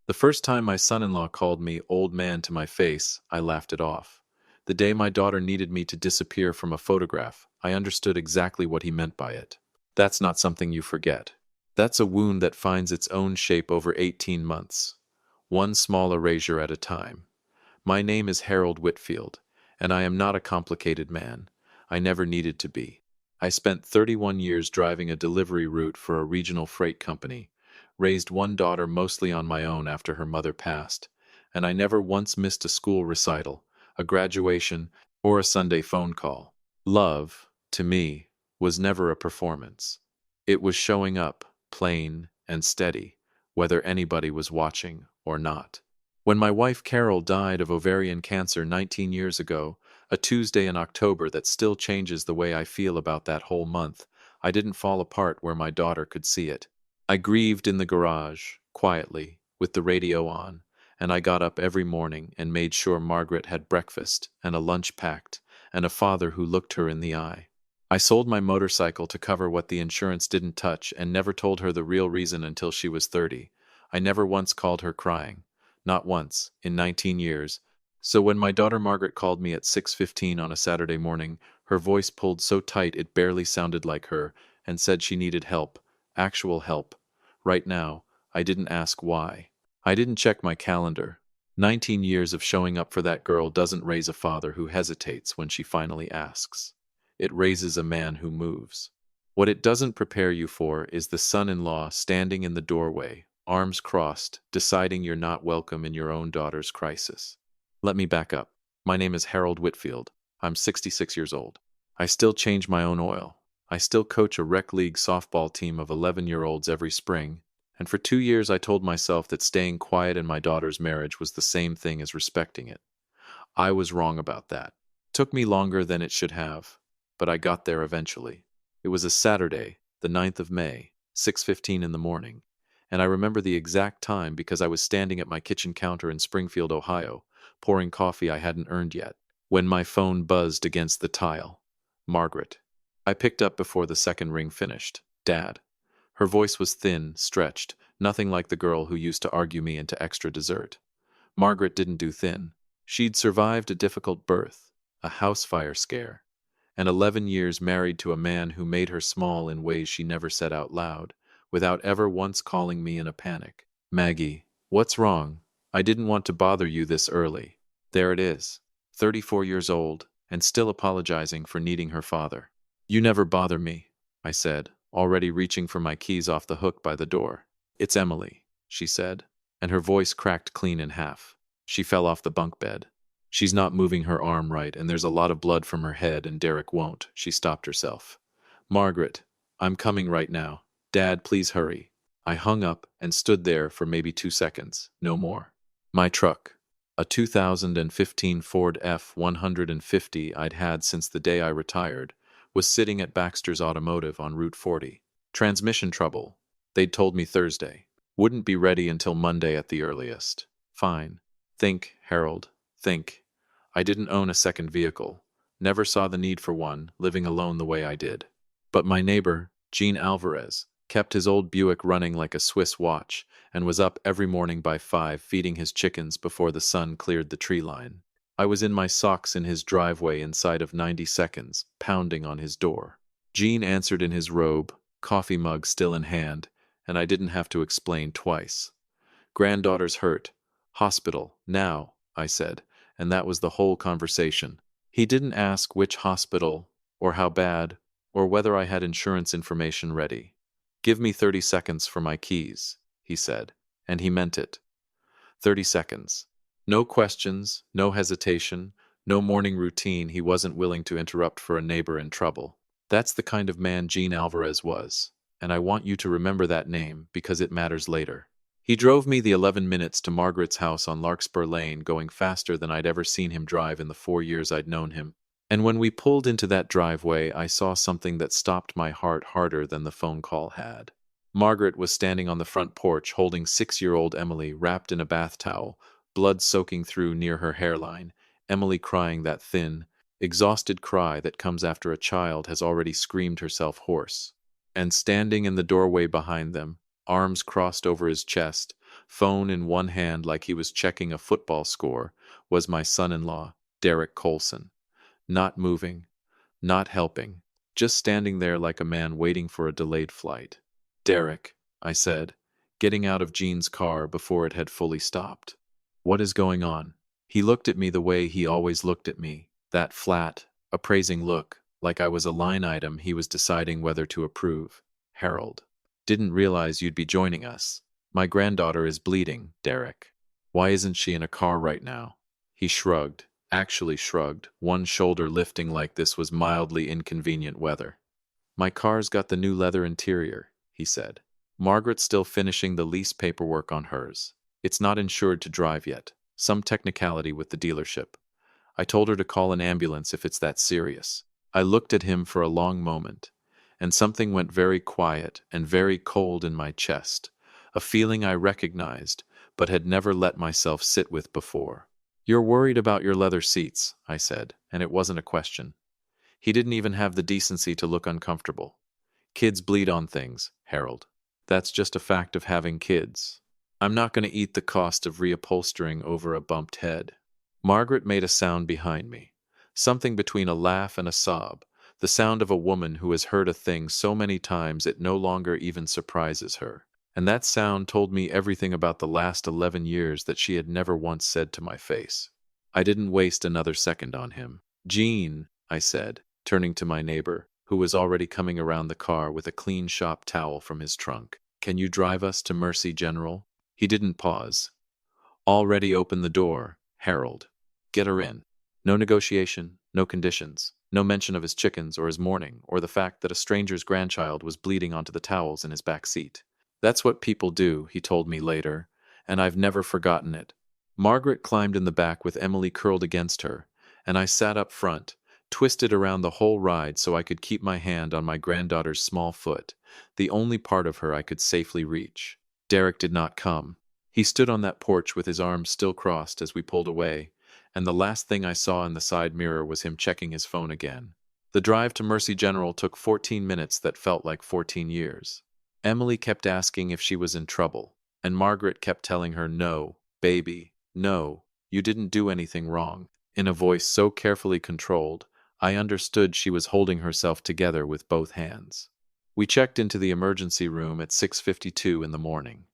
The first time my son-in-law called me old man to my face, I laughed it off. The day my daughter needed me to disappear from a photograph, I understood exactly what he meant by it. That's not something you forget. That's a wound that finds its own shape over 18 months, one small erasure at a time. My name is Harold Whitfield, and I am not a complicated man. I never needed to be. I spent 31 years driving a delivery route for a regional freight company, raised one daughter mostly on my own after her mother passed, and I never once missed a school recital, a graduation, or a Sunday phone call. Love, to me, was never a performance. It was showing up, plain and steady, whether anybody was watching or not. When my wife Carol died of ovarian cancer 19 years ago, a Tuesday in October that still changes the way I feel about that whole month, I didn't fall apart where my daughter could see it. I grieved in the garage, quietly, with the radio on, and I got up every morning and made sure Margaret had breakfast and a lunch packed, and a father who looked her in the eye. I sold my motorcycle to cover what the insurance didn't touch and never told her the real reason until she was 30. I never once called her crying. Not once, in 19 years. So when my daughter Margaret called me at 6:15 on a Saturday morning, her voice pulled so tight it barely sounded like her, and said she needed help, actual help. Right now, I didn't ask why. I didn't check my calendar. 19 years of showing up for that girl doesn't raise a father who hesitates when she finally asks. It raises a man who moves. What it doesn't prepare you for is the son-in-law standing in the doorway, arms crossed, deciding you're not welcome in your own daughter's crisis. Let me back up. My name is Harold Whitfield. I'm 66 years old. I still change my own oil. I still coach a rec league softball team of 11-year-olds every spring, and for 2 years I told myself that staying quiet in my daughter's marriage was the same thing as respecting it. I was wrong about that. It took me longer than it should have, but I got there eventually. It was a Saturday, the 9th of May, 6:15 in the morning, and I remember the exact time because I was standing at my kitchen counter in Springfield, Ohio, pouring coffee I hadn't earned yet, when my phone buzzed against the tile. Margaret. I picked up before the second ring finished. Dad. Her voice was thin, stretched, nothing like the girl who used to argue me into extra dessert. Margaret didn't do thin. She'd survived a difficult birth, a house fire scare, and 11 years married to a man who made her small in ways she never said out loud, without ever once calling me in a panic. Maggie, what's wrong? I didn't want to bother you this early. There it is, 34 years old, and still apologizing for needing her father. You never bother me, I said, already reaching for my keys off the hook by the door. It's Emily, she said, and her voice cracked clean in half. She fell off the bunk bed. She's not moving her arm right, and there's a lot of blood from her head, and Derek won't. She stopped herself. Margaret, I'm coming right now. Dad, please hurry. I hung up and stood there for maybe 2 seconds, no more. My truck, a 2015 Ford F-150 I'd had since the day I retired, was sitting at Baxter's Automotive on Route 40. Transmission trouble, they'd told me Thursday. Wouldn't be ready until Monday at the earliest. Fine. Think, Harold, think. I didn't own a second vehicle. Never saw the need for one, living alone the way I did. But my neighbor, Gene Alvarez, kept his old Buick running like a Swiss watch and was up every morning by 5 feeding his chickens before the sun cleared the tree line. I was in my socks in his driveway inside of 90 seconds, pounding on his door. Gene answered in his robe, coffee mug still in hand, and I didn't have to explain twice. Granddaughter's hurt. Hospital, now, I said, and that was the whole conversation. He didn't ask which hospital, or how bad, or whether I had insurance information ready. Give me 30 seconds for my keys, he said, and he meant it. 30 seconds. No questions, no hesitation, no morning routine he wasn't willing to interrupt for a neighbor in trouble. That's the kind of man Gene Alvarez was, and I want you to remember that name because it matters later. He drove me the 11 minutes to Margaret's house on Larkspur Lane, going faster than I'd ever seen him drive in the 4 years I'd known him. And when we pulled into that driveway, I saw something that stopped my heart harder than the phone call had. Margaret was standing on the front porch holding 6-year-old Emily wrapped in a bath towel, blood soaking through near her hairline, Emily crying that thin, exhausted cry that comes after a child has already screamed herself hoarse. And standing in the doorway behind them, arms crossed over his chest, phone in one hand like he was checking a football score, was my son-in-law, Derek Colson. Not moving, not helping, just standing there like a man waiting for a delayed flight. "Derek," I said, getting out of Jean's car before it had fully stopped. "What is going on?" He looked at me the way he always looked at me, that flat, appraising look, like I was a line item he was deciding whether to approve. "Harold, didn't realize you'd be joining us. My granddaughter is bleeding, Derek. Why isn't she in a car right now?" He shrugged, actually shrugged, one shoulder lifting like this was mildly inconvenient weather. "My car's got the new leather interior," he said. "Margaret's still finishing the lease paperwork on hers. It's not insured to drive yet. Some technicality with the dealership. I told her to call an ambulance if it's that serious." I looked at him for a long moment, and something went very quiet and very cold in my chest, a feeling I recognized, but had never let myself sit with before. "You're worried about your leather seats," I said, and it wasn't a question. He didn't even have the decency to look uncomfortable. "Kids bleed on things, Harold. That's just a fact of having kids. I'm not going to eat the cost of reupholstering over a bumped head." Margaret made a sound behind me, something between a laugh and a sob, the sound of a woman who has heard a thing so many times it no longer even surprises her. And that sound told me everything about the last 11 years that she had never once said to my face. I didn't waste another second on him. "Jean," I said, turning to my neighbor, who was already coming around the car with a clean shop towel from his trunk. "Can you drive us to Mercy General?" He didn't pause. "Already open the door, Harold. Get her in." No negotiation, no conditions, no mention of his chickens or his mourning or the fact that a stranger's grandchild was bleeding onto the towels in his back seat. "That's what people do," he told me later, and I've never forgotten it. Margaret climbed in the back with Emily curled against her, and I sat up front, twisted around the whole ride so I could keep my hand on my granddaughter's small foot, the only part of her I could safely reach. Derek did not come. He stood on that porch with his arms still crossed as we pulled away, and the last thing I saw in the side mirror was him checking his phone again. The drive to Mercy General took 14 minutes that felt like 14 years. Emily kept asking if she was in trouble, and Margaret kept telling her, "No, baby, no, you didn't do anything wrong," in a voice so carefully controlled, I understood she was holding herself together with both hands. We checked into the emergency room at 6:52 in the morning.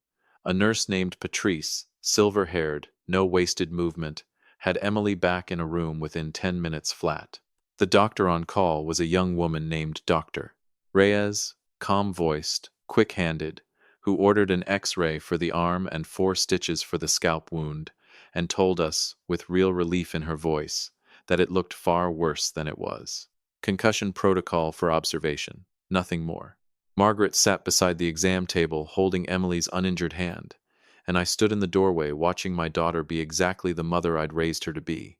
A nurse named Patrice, silver-haired, no wasted movement, had Emily back in a room within 10 minutes flat. The doctor on call was a young woman named Dr. Reyes, calm-voiced, quick-handed, who ordered an X-ray for the arm and 4 stitches for the scalp wound, and told us, with real relief in her voice, that it looked far worse than it was. Concussion protocol for observation, nothing more. Margaret sat beside the exam table holding Emily's uninjured hand, and I stood in the doorway watching my daughter be exactly the mother I'd raised her to be,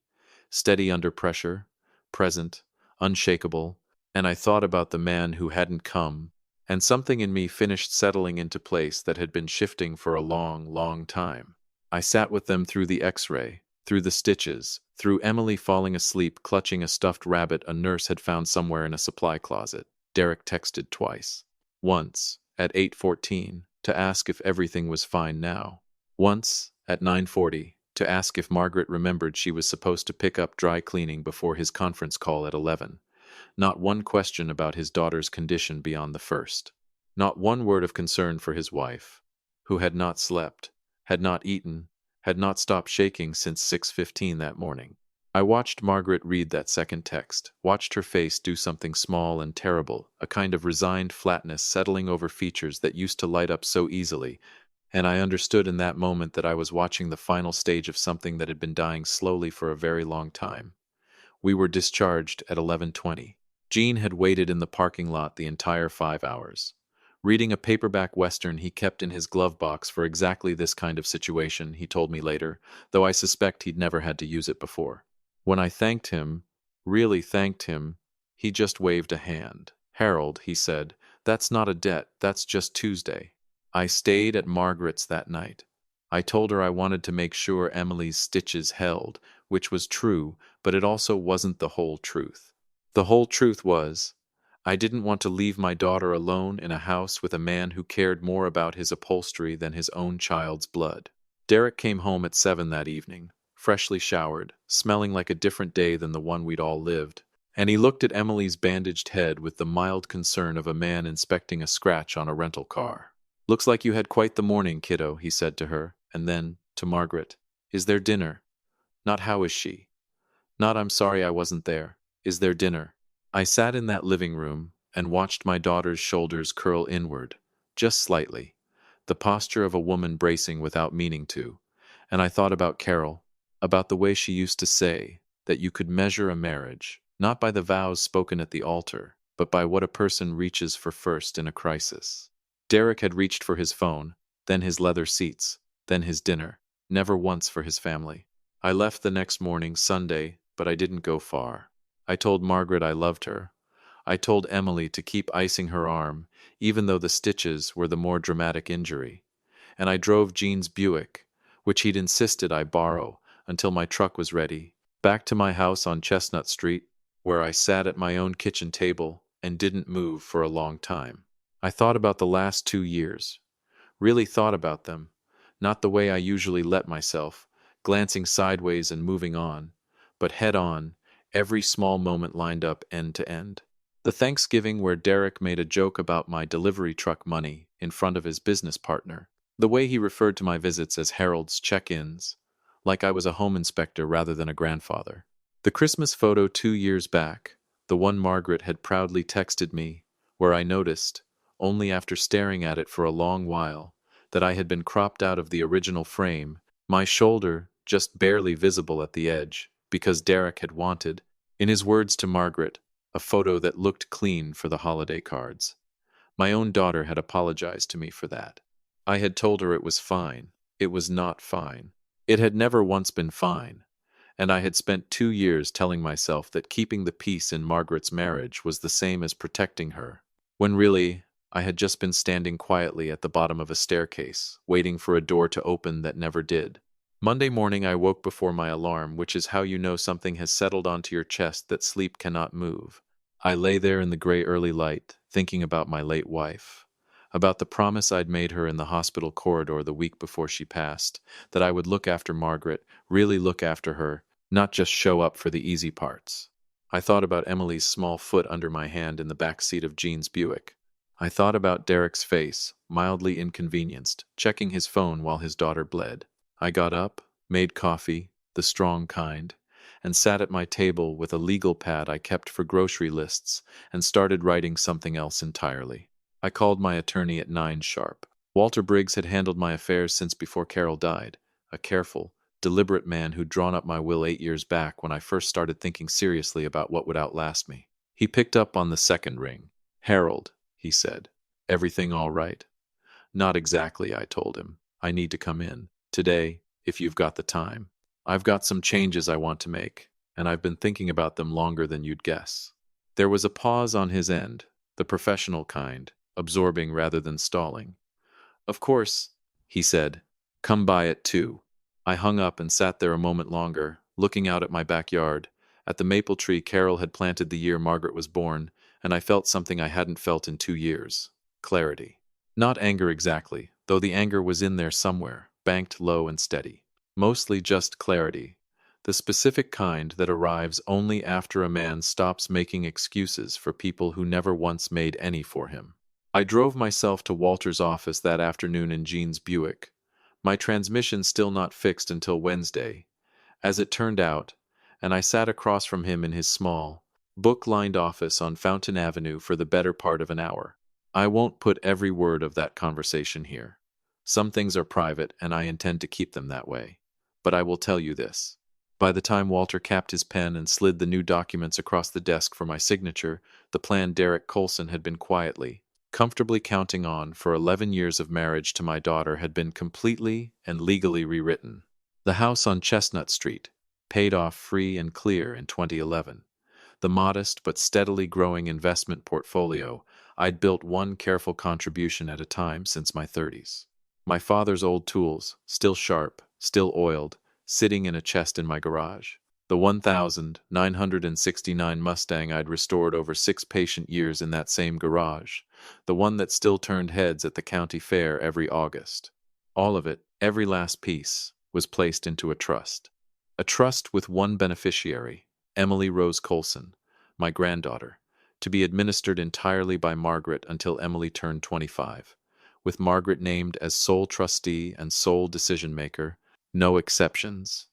steady under pressure, present, unshakable, and I thought about the man who hadn't come, and something in me finished settling into place that had been shifting for a long, long time. I sat with them through the X-ray, through the stitches, through Emily falling asleep clutching a stuffed rabbit a nurse had found somewhere in a supply closet. Derek texted twice. Once, at 8:14, to ask if everything was fine now. Once, at 9:40, to ask if Margaret remembered she was supposed to pick up dry cleaning before his conference call at 11. Not one question about his daughter's condition beyond the first. Not one word of concern for his wife, who had not slept, had not eaten, had not stopped shaking since 6:15 that morning. I watched Margaret read that second text, watched her face do something small and terrible, a kind of resigned flatness settling over features that used to light up so easily, and I understood in that moment that I was watching the final stage of something that had been dying slowly for a very long time. We were discharged at 11:20. Jean had waited in the parking lot the entire 5 hours. Reading a paperback Western he kept in his glove box for exactly this kind of situation, he told me later, though I suspect he'd never had to use it before. When I thanked him, really thanked him, he just waved a hand. "Harold," he said, "that's not a debt, that's just Tuesday." I stayed at Margaret's that night. I told her I wanted to make sure Emily's stitches held, which was true, but it also wasn't the whole truth. The whole truth was, I didn't want to leave my daughter alone in a house with a man who cared more about his upholstery than his own child's blood. Derek came home at 7 that evening, freshly showered, smelling like a different day than the one we'd all lived, and he looked at Emily's bandaged head with the mild concern of a man inspecting a scratch on a rental car. "Looks like you had quite the morning, kiddo," he said to her, and then, to Margaret, "Is there dinner? Not how is she? Not I'm sorry I wasn't there. Is there dinner?" I sat in that living room and watched my daughter's shoulders curl inward, just slightly, the posture of a woman bracing without meaning to, and I thought about Carol, about the way she used to say that you could measure a marriage, not by the vows spoken at the altar, but by what a person reaches for first in a crisis. Derek had reached for his phone, then his leather seats, then his dinner, never once for his family. I left the next morning, Sunday, but I didn't go far. I told Margaret I loved her. I told Emily to keep icing her arm, even though the stitches were the more dramatic injury. And I drove Jean's Buick, which he'd insisted I borrow until my truck was ready, back to my house on Chestnut Street, where I sat at my own kitchen table and didn't move for a long time. I thought about the last 2 years, really thought about them, not the way I usually let myself, glancing sideways and moving on, but head on, every small moment lined up end to end. The Thanksgiving where Derek made a joke about my delivery truck money in front of his business partner. The way he referred to my visits as Harold's check-ins, like I was a home inspector rather than a grandfather. The Christmas photo 2 years back, the one Margaret had proudly texted me, where I noticed, only after staring at it for a long while, that I had been cropped out of the original frame, my shoulder just barely visible at the edge, because Derek had wanted, in his words to Margaret, a photo that looked clean for the holiday cards. My own daughter had apologized to me for that. I had told her it was fine. It was not fine. It had never once been fine. And I had spent 2 years telling myself that keeping the peace in Margaret's marriage was the same as protecting her, when really, I had just been standing quietly at the bottom of a staircase, waiting for a door to open that never did. Monday morning I woke before my alarm, which is how you know something has settled onto your chest that sleep cannot move. I lay there in the gray early light, thinking about my late wife, about the promise I'd made her in the hospital corridor the week before she passed, that I would look after Margaret, really look after her, not just show up for the easy parts. I thought about Emily's small foot under my hand in the back seat of Jean's Buick. I thought about Derek's face, mildly inconvenienced, checking his phone while his daughter bled. I got up, made coffee, the strong kind, and sat at my table with a legal pad I kept for grocery lists and started writing something else entirely. I called my attorney at 9 sharp. Walter Briggs had handled my affairs since before Carol died, a careful, deliberate man who'd drawn up my will 8 years back when I first started thinking seriously about what would outlast me. He picked up on the second ring. "Harold," he said, "everything all right?" "Not exactly," I told him. "I need to come in today, if you've got the time. I've got some changes I want to make, and I've been thinking about them longer than you'd guess." There was a pause on his end, the professional kind, absorbing rather than stalling. "Of course," he said. "Come by at 2. I hung up and sat there a moment longer, looking out at my backyard, at the maple tree Carol had planted the year Margaret was born, and I felt something I hadn't felt in 2 years. Clarity. Not anger exactly, though the anger was in there somewhere, banked low and steady. Mostly just clarity, the specific kind that arrives only after a man stops making excuses for people who never once made any for him. I drove myself to Walter's office that afternoon in Jean's Buick, my transmission still not fixed until Wednesday, as it turned out, and I sat across from him in his small, book-lined office on Fountain Avenue for the better part of an hour. I won't put every word of that conversation here. Some things are private, and I intend to keep them that way. But I will tell you this. By the time Walter capped his pen and slid the new documents across the desk for my signature, the plan Derek Colson had been quietly, comfortably counting on for 11 years of marriage to my daughter had been completely and legally rewritten. The house on Chestnut Street, paid off free and clear in 2011. The modest but steadily growing investment portfolio I'd built one careful contribution at a time since my 30s. My father's old tools, still sharp, still oiled, sitting in a chest in my garage. The 1969 Mustang I'd restored over 6 patient years in that same garage, the one that still turned heads at the county fair every August. All of it, every last piece, was placed into a trust. A trust with one beneficiary, Emily Rose Colson, my granddaughter, to be administered entirely by Margaret until Emily turned 25, with Margaret named as sole trustee and sole decision-maker, no exceptions.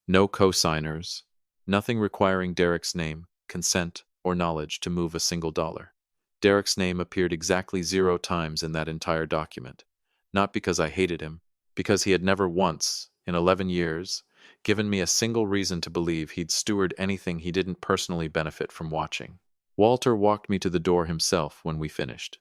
No co-signers, nothing requiring Derek's name, consent, or knowledge to move a single dollar. Derek's name appeared exactly 0 times in that entire document, not because I hated him, because he had never once, in 11 years, given me a single reason to believe he'd steward anything he didn't personally benefit from watching. Walter walked me to the door himself when we finished.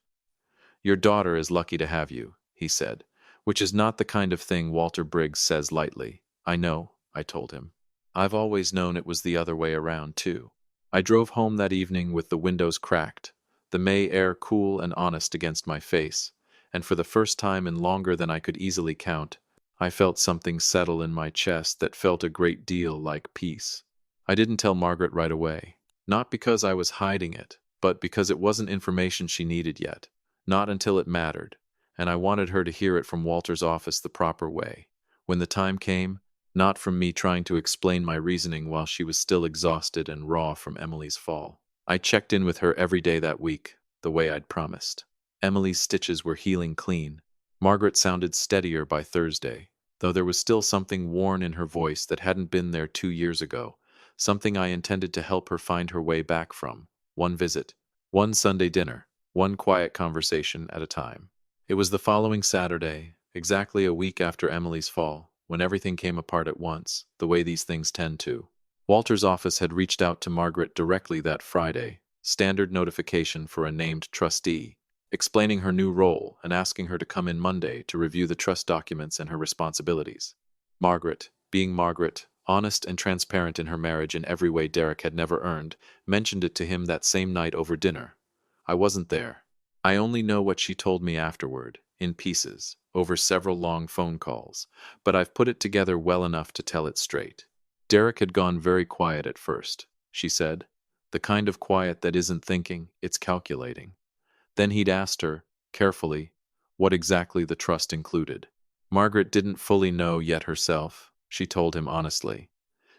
"Your daughter is lucky to have you," he said, which is not the kind of thing Walter Briggs says lightly. "I know," I told him. "I've always known it was the other way around, too." I drove home that evening with the windows cracked, the May air cool and honest against my face, and for the first time in longer than I could easily count, I felt something settle in my chest that felt a great deal like peace. I didn't tell Margaret right away, not because I was hiding it, but because it wasn't information she needed yet, not until it mattered, and I wanted her to hear it from Walter's office the proper way. When the time came, not from me trying to explain my reasoning while she was still exhausted and raw from Emily's fall. I checked in with her every day that week, the way I'd promised. Emily's stitches were healing clean. Margaret sounded steadier by Thursday, though there was still something worn in her voice that hadn't been there 2 years ago, something I intended to help her find her way back from. One visit, one Sunday dinner, one quiet conversation at a time. It was the following Saturday, exactly a week after Emily's fall, when everything came apart at once, the way these things tend to. Walter's office had reached out to Margaret directly that Friday, standard notification for a named trustee, explaining her new role and asking her to come in Monday to review the trust documents and her responsibilities. Margaret, being Margaret, honest and transparent in her marriage in every way Derek had never earned, mentioned it to him that same night over dinner. I wasn't there. I only know what she told me afterward, in pieces, over several long phone calls, but I've put it together well enough to tell it straight. Derek had gone very quiet at first, she said, the kind of quiet that isn't thinking, it's calculating. Then he'd asked her, carefully, what exactly the trust included. Margaret didn't fully know yet herself, she told him honestly.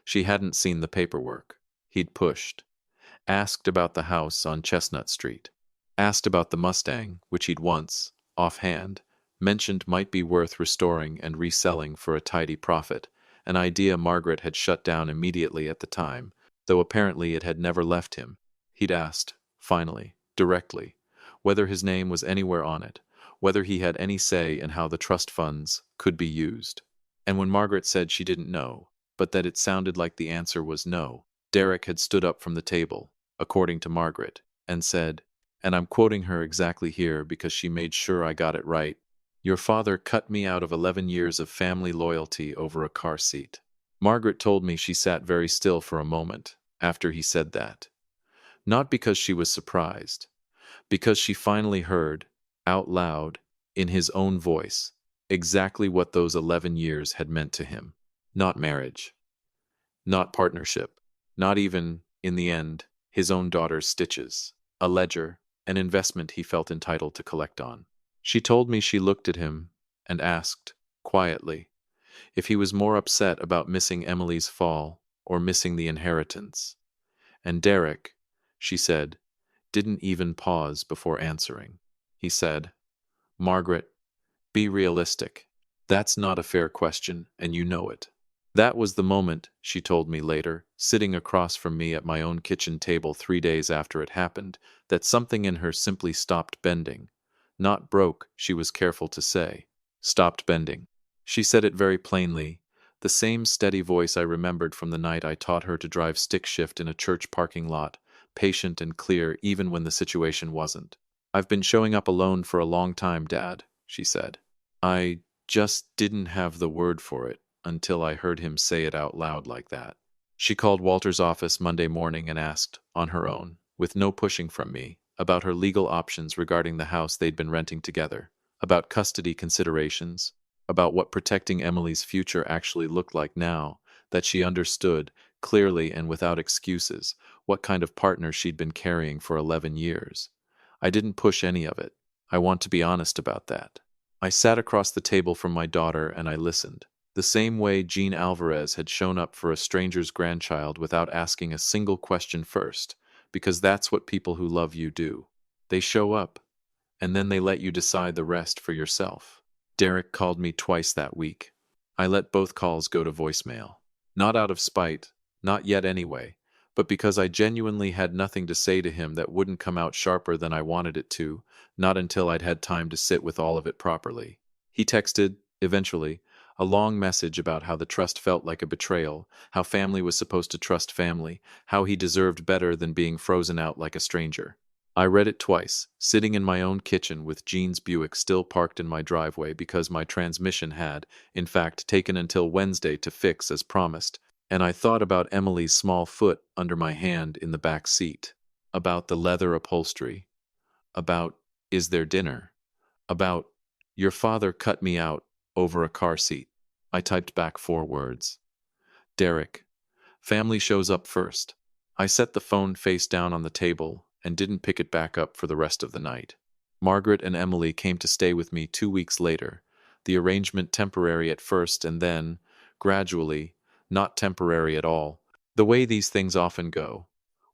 She hadn't seen the paperwork. He'd pushed. Asked about the house on Chestnut Street. Asked about the Mustang, which he'd once, offhand, mentioned might be worth restoring and reselling for a tidy profit, an idea Margaret had shut down immediately at the time, though apparently it had never left him. He'd asked, finally, directly, whether his name was anywhere on it, whether he had any say in how the trust funds could be used. And when Margaret said she didn't know, but that it sounded like the answer was no, Derek had stood up from the table, according to Margaret, and said, and I'm quoting her exactly here because she made sure I got it right, "Your father cut me out of 11 years of family loyalty over a car seat." Margaret told me she sat very still for a moment after he said that. Not because she was surprised, because she finally heard, out loud, in his own voice, exactly what those 11 years had meant to him. Not marriage. Not partnership. Not even, in the end, his own daughter's stitches. A ledger, an investment he felt entitled to collect on. She told me she looked at him and asked, quietly, if he was more upset about missing Emily's fall or missing the inheritance. And Derek, she said, didn't even pause before answering. He said, "Margaret, be realistic. That's not a fair question, and you know it." That was the moment, she told me later, sitting across from me at my own kitchen table 3 days after it happened, that something in her simply stopped bending. Not broke, she was careful to say. Stopped bending. She said it very plainly, the same steady voice I remembered from the night I taught her to drive stick shift in a church parking lot, patient and clear even when the situation wasn't. "I've been showing up alone for a long time, Dad," she said. I just didn't have the word for it until I heard him say it out loud like that. She called Walter's office Monday morning and asked, on her own, with no pushing from me, about her legal options regarding the house they'd been renting together, about custody considerations, about what protecting Emily's future actually looked like now that she understood, clearly and without excuses, what kind of partner she'd been carrying for 11 years. I didn't push any of it. I want to be honest about that. I sat across the table from my daughter and I listened. The same way Jean Alvarez had shown up for a stranger's grandchild without asking a single question first, because that's what people who love you do. They show up, and then they let you decide the rest for yourself. Derek called me twice that week. I let both calls go to voicemail. Not out of spite, not yet anyway, but because I genuinely had nothing to say to him that wouldn't come out sharper than I wanted it to, not until I'd had time to sit with all of it properly. He texted, eventually, a long message about how the trust felt like a betrayal, how family was supposed to trust family, how he deserved better than being frozen out like a stranger. I read it twice, sitting in my own kitchen with Jean's Buick still parked in my driveway because my transmission had, in fact, taken until Wednesday to fix as promised, and I thought about Emily's small foot under my hand in the back seat, about the leather upholstery, about, is there dinner, about, your father cut me out over a car seat. I typed back 4 words. Derek. Family shows up first. I set the phone face down on the table and didn't pick it back up for the rest of the night. Margaret and Emily came to stay with me 2 weeks later, the arrangement temporary at first and then, gradually, not temporary at all, the way these things often go.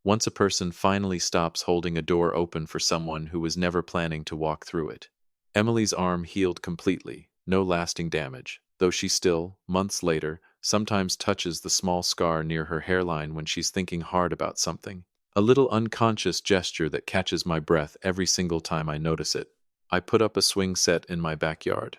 Once a person finally stops holding a door open for someone who was never planning to walk through it. Emily's arm healed completely, no lasting damage, though she still, months later, sometimes touches the small scar near her hairline when she's thinking hard about something. A little unconscious gesture that catches my breath every single time I notice it. I put up a swing set in my backyard,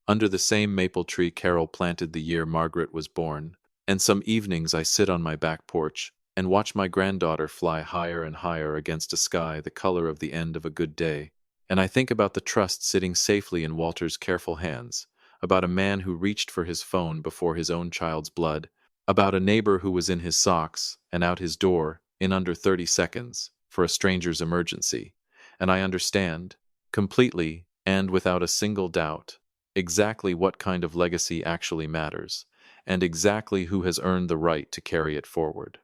under the same maple tree Carol planted the year Margaret was born, and some evenings I sit on my back porch and watch my granddaughter fly higher and higher against a sky the color of the end of a good day. And I think about the trust sitting safely in Walter's careful hands, about a man who reached for his phone before his own child's blood, about a neighbor who was in his socks and out his door in under 30 seconds for a stranger's emergency. And I understand, completely and without a single doubt, exactly what kind of legacy actually matters, and exactly who has earned the right to carry it forward.